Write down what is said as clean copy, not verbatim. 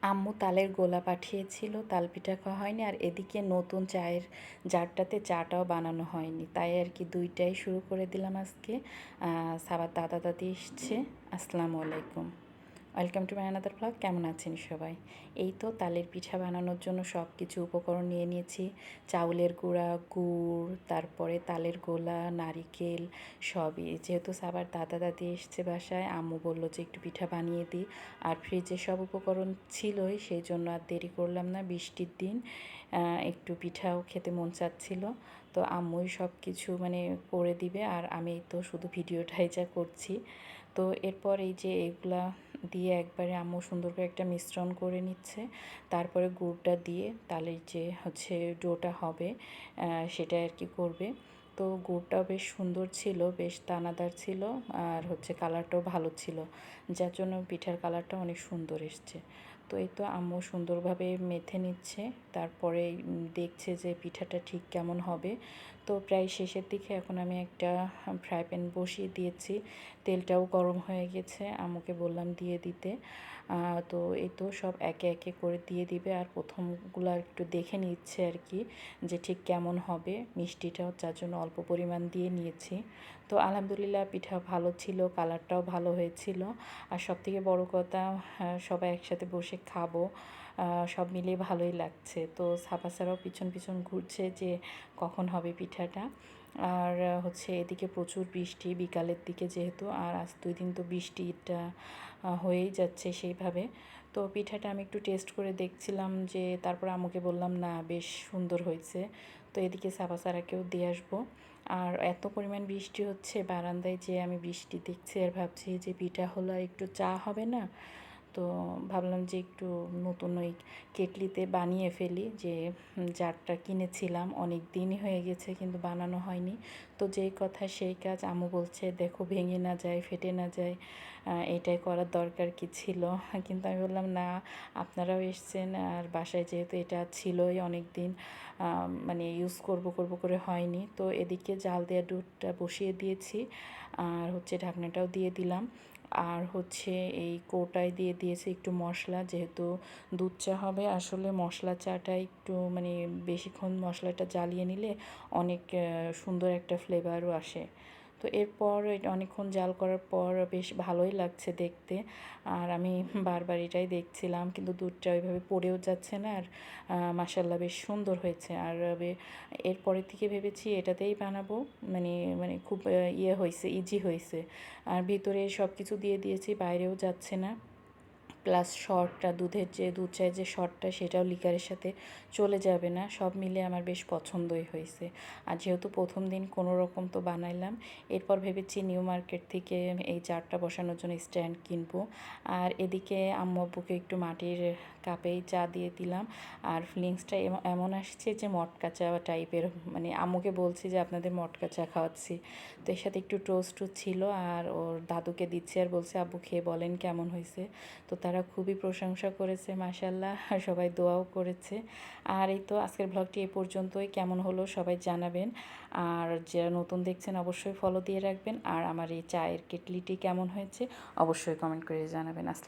আম্মু তালের গোলা পাঠিয়েছিল, তাল পিঠা খাওয়া হয়নি, আর এদিকে নতুন চায়ের জারটাতে চাটাও বানানো হয়নি, তাই আর কি দুইটাই শুরু করে দিলাম আজকে। সাবার দাদা দাদি এসছে। আসসালামু আলাইকুম, welcome to my another blog. কেমন আছেন সবাই? এই তো তালের পিঠা বানানোর জন্য সব কিছু উপকরণ নিয়ে নিয়েছি। চাউলের গুঁড়া, গুড়, তারপরে তালের গোলা, নারিকেল, সবই। যেহেতু সাবার দাদা দাদি এসছে বাসায়, আম্মু বলল যে একটু পিঠা বানিয়ে দিই, আর ফ্রিজে সব উপকরণ ছিলই, সেই জন্য আর দেরি করলাম না। বৃষ্টির দিন একটু পিঠাও খেতে মন চাচ্ছিল, তো আম্মুই সব কিছু মানে করে দিবে, আর আমি তো শুধু ভিডিওটাই যা করছি। তো এরপর এই যে এগুলা দিয়ে একবারে আম্মু সুন্দর করে একটা মিশ্রণ করে নিচ্ছে, তারপরে গুড়টা দিয়ে তাহলে যে হচ্ছে ডোটা হবে সেটা আর কি করবে। তো গুড়টাও বেশ সুন্দর ছিল, বেশ দানাদার ছিল, আর হচ্ছে কালারটাও ভালো ছিল, যার জন্য পিঠার কালারটা অনেক সুন্দর এসছে। তো এই তো আম্মু সুন্দরভাবে মেখে নিচ্ছে, তারপরে দেখছে যে পিঠাটা ঠিক কেমন হবে। তো প্রায় শেষের দিকে এখন আমি একটা ফ্রাই প্যান বসিয়ে দিয়েছি, তেলটাও গরম হয়ে গেছে, আম্মুকে বললাম দিয়ে দিতে। তো এই তো সব একে একে করে দিয়ে দিবে, আর প্রথমগুলো একটু দেখে নিচ্ছে আর কি যে ঠিক কেমন হবে মিষ্টিটাও, যার জন্য অল্প পরিমাণ দিয়ে নিয়েছি। তো আলহামদুলিল্লাহ পিঠা ভালো ছিল, কালারটাও ভালো হয়েছিল, আর সবথেকে বড় কথা সবাই একসাথে বসে খাবো, সব মিলিয়ে ভালোই লাগছে। তো সাপাসারাও পিছন পিছন ঘুরছে যে কখন হবে পিঠাটা। আর হচ্ছে এদিকে প্রচুর বৃষ্টি বিকালের দিকে যেহেতু, আর আজ 2 দিন তো বৃষ্টিটা হয়েই যাচ্ছে সেইভাবে। তো পিঠাটা আমি একটু টেস্ট করে দেখছিলাম, যে তারপর আম্মুকে বললাম না বেশ সুন্দর হয়েছে। তো এদিকে সাপাসারাকেও দিয়ে আসবো। আর এত পরিমাণ বৃষ্টি হচ্ছে বারান্দায়, যে আমি বৃষ্টি দেখছি আর ভাবছি যে পিঠা হলো আর একটু চা হবে না। তো ভাবলাম যে একটু নতুন ওই কেটলিতে বানিয়ে ফেলি, যে জারটা কিনেছিলাম অনেক দিনই হয়ে গেছে কিন্তু বানানো হয়নি। তো যেই কথা সেই কাজ, আম্মু বলছে দেখো ভেঙে না যায়, ফেটে না যায়, এটাই করার দরকার কি ছিল। কিন্তু আমি বললাম না, আপনারাও এসছেন, আর বাসায় যেহেতু এটা ছিলই অনেক দিন, মানে ইউজ করব করব করে হয়নি। তো এদিকে জাল দেওয়া দুধটা বসিয়ে দিয়েছি, আর হচ্ছে ঢাকনাটাও দিয়ে দিলাম, আর হচ্ছে এই কৌটায় দিয়ে দিয়েছি একটু মশলা, যেহেতু দুধ চা হবে, আসলে মশলা চাটা একটু মানে বেশিক্ষণ মশলাটা জ্বালিয়ে নিলে অনেক সুন্দর একটা ফ্লেভারও আসে। তো এরপর এটা অনেকক্ষণ জাল করার পর বেশ ভালোই লাগছে দেখতে, আর আমি বারবার এটাই দেখছিলাম, কিন্তু দুধটা ওইভাবে পড়েও যাচ্ছে না, আর মাসাল্লাহ বেশ সুন্দর হয়েছে। আর এরপরের থেকে ভেবেছি এটাতেই বানাবো, মানে মানে খুব ইয়ে হয়েছে, ইজি হয়েছে, আর ভিতরে সব কিছু দিয়ে দিয়েছি, বাইরেও যাচ্ছে না। প্লাস শর্টটা, দুধের যে দুধ চায়ের যে শর্টটা, সেটাও লিকারের সাথে চলে যাবে না, সব মিলে আমার বেশ পছন্দই হয়েছে। আর যেহেতু প্রথম দিন কোনো রকম তো বানাইলাম, এরপর ভেবেছি নিউ মার্কেট থেকে এই জারটা বসানোর জন্য স্ট্যান্ড কিনবো। আর এদিকে আম্মু আব্বুকে একটু মাটির কাপেই চা দিয়ে দিলাম, আর ফিলিংসটা এমন আসছে যে মটকা চা টাইপের, মানে আম্মুকে বলছি যে আপনাদের মটকা চা খাওয়াচ্ছি। তো এর সাথে একটু টোস্টও ছিল, আর ওর দাদুকে দিচ্ছে, আর বলছে আব্বু খেয়ে বলেন কেমন হয়েছে। তো তারা খুবই প্রশংসা করেছে মাশাল্লাহ, সবাই দোয়াও করেছে। আর এই তো আজকের ব্লগটি এ পর্যন্তই, কেমন হলো সবাই জানাবেন, আর যারা নতুন দেখছেন অবশ্যই ফলো দিয়ে রাখবেন, আর আমার এই চায়ের কেটলিটি কেমন হয়েছে অবশ্যই কমেন্ট করে জানাবেন। আসসালাম।